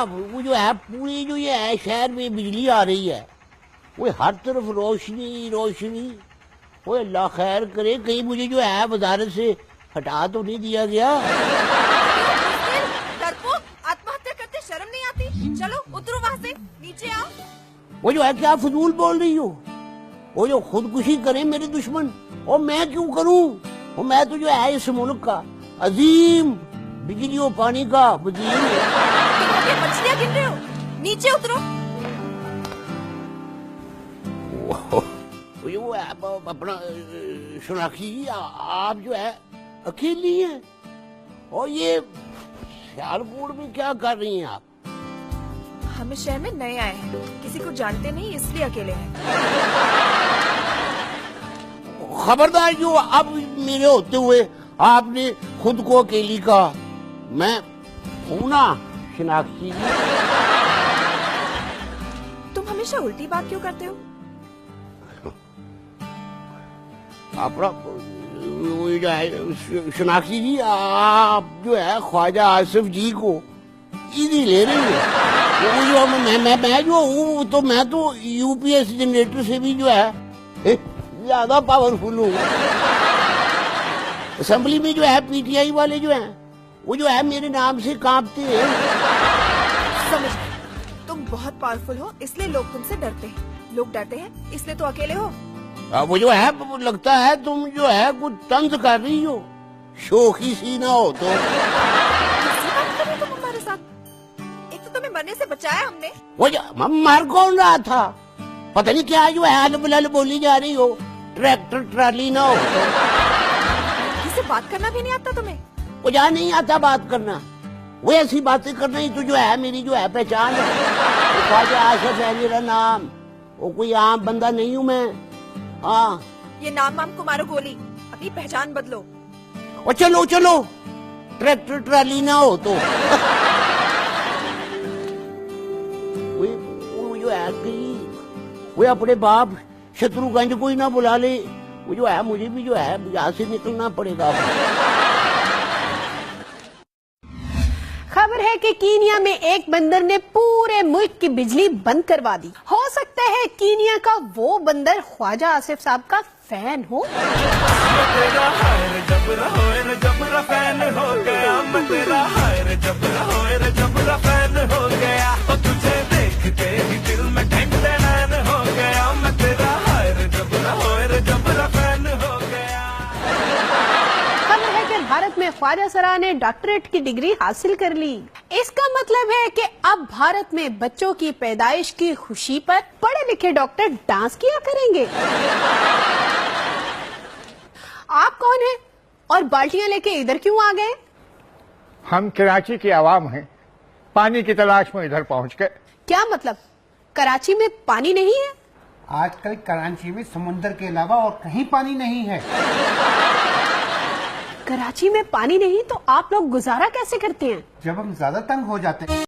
वो जो है पूरी जो ये है शहर में बिजली आ रही है, वो हर तरफ रोशनी रोशनी। वो अल्लाह खैर करे, कहीं मुझे जो है वजारत से हटा तो नहीं दिया गया। डरपोक, आत्महत्या करते शर्म नहीं आती? चलो उतरो वहाँ से, नीचे आओ। वो जो है क्या फजूल बोल रही हो? वो जो खुदकुशी करें मेरे दुश्मन, और मैं क्यों करूं? वो मैं तो जो है इस मुल्क का अजीम बिजली और पानी का वजीर ये मछलियाँ गिन रहे हो? नीचे उतरो। वो है अपना सोनाक्षी जी, आप जो है अकेली हैं, और ये सियालकोट में क्या कर रही हैं आप? हम इस शहर में नए आए हैं, किसी को जानते नहीं, इसलिए अकेले हैं। खबरदार, जो अब मेरे होते हुए आपने खुद को अकेली कहा। मैं हूं ना सोनाक्षी जी। तुम हमेशा उल्टी बात क्यों करते हो? अपना जो है सोनाक्षी जी, आप जो है ख्वाजा आसिफ जी को इजी ले रही है। वो जो मैं जो हूँ, तो मैं तो यूपीएस जनरेटर से भी जो है ज्यादा पावरफुल हूँ। असेंबली में जो है पीटीआई वाले जो हैं, वो जो है मेरे नाम से कांपते हैं। समझ गई, तुम बहुत पावरफुल हो इसलिए लोग तुमसे डरते हैं। लोग डरते हैं इसलिए तो अकेले हो। वो जो है लगता है तुम जो है कुछ तंज कर रही हो, शोखी सी ना हो तो। कैसी बात कर रहे हो तुम हमारे साथ? एक तो तुम्हें मरने से बचाया हमने। वो मर कौन रहा था? पता नहीं क्या जो है हल बोली जा रही हो, ट्रैक्टर ट्राली ना हो तो। किसी बात करना भी नहीं आता तुम्हें? वो जहाँ नहीं आता बात करना, वो ऐसी बातें करना ही तो जो है मेरी जो है पहचान है। ख्वाजा आसिफ है मेरा नाम, वो कोई आम बंदा नहीं हूँ मैं। हाँ, ये नाम वाम को मारो गोली, अपनी पहचान बदलो। और चलो चलो, ट्रैक्टर ट्राली ना हो तो। वो जो है कि वो अपने बाप शत्रुगंज को ही ना बुला ले। वो जो है मुझे भी जो है यहाँ से निकलना पड़ेगा। खबर है कि कीनिया में एक बंदर ने पूरे मुल्क की बिजली बंद करवा दी। हो सकता है कीनिया का वो बंदर ख्वाजा आसिफ साहब का फैन हो। भारत में ख्वाजा सरा ने डॉक्टरेट की डिग्री हासिल कर ली। इसका मतलब है कि अब भारत में बच्चों की पैदाइश की खुशी पर पढ़े लिखे डॉक्टर डांस किया करेंगे। आप कौन हैं और बाल्टियां लेके इधर क्यों आ गए? हम कराची की आवाम हैं, पानी की तलाश में इधर पहुंच गए। क्या मतलब, कराची में पानी नहीं है? आजकल कराची में समुद्र के अलावा और कहीं पानी नहीं है। कराची में पानी नहीं तो आप लोग गुजारा कैसे करते हैं? जब हम ज्यादा तंग हो जाते हैं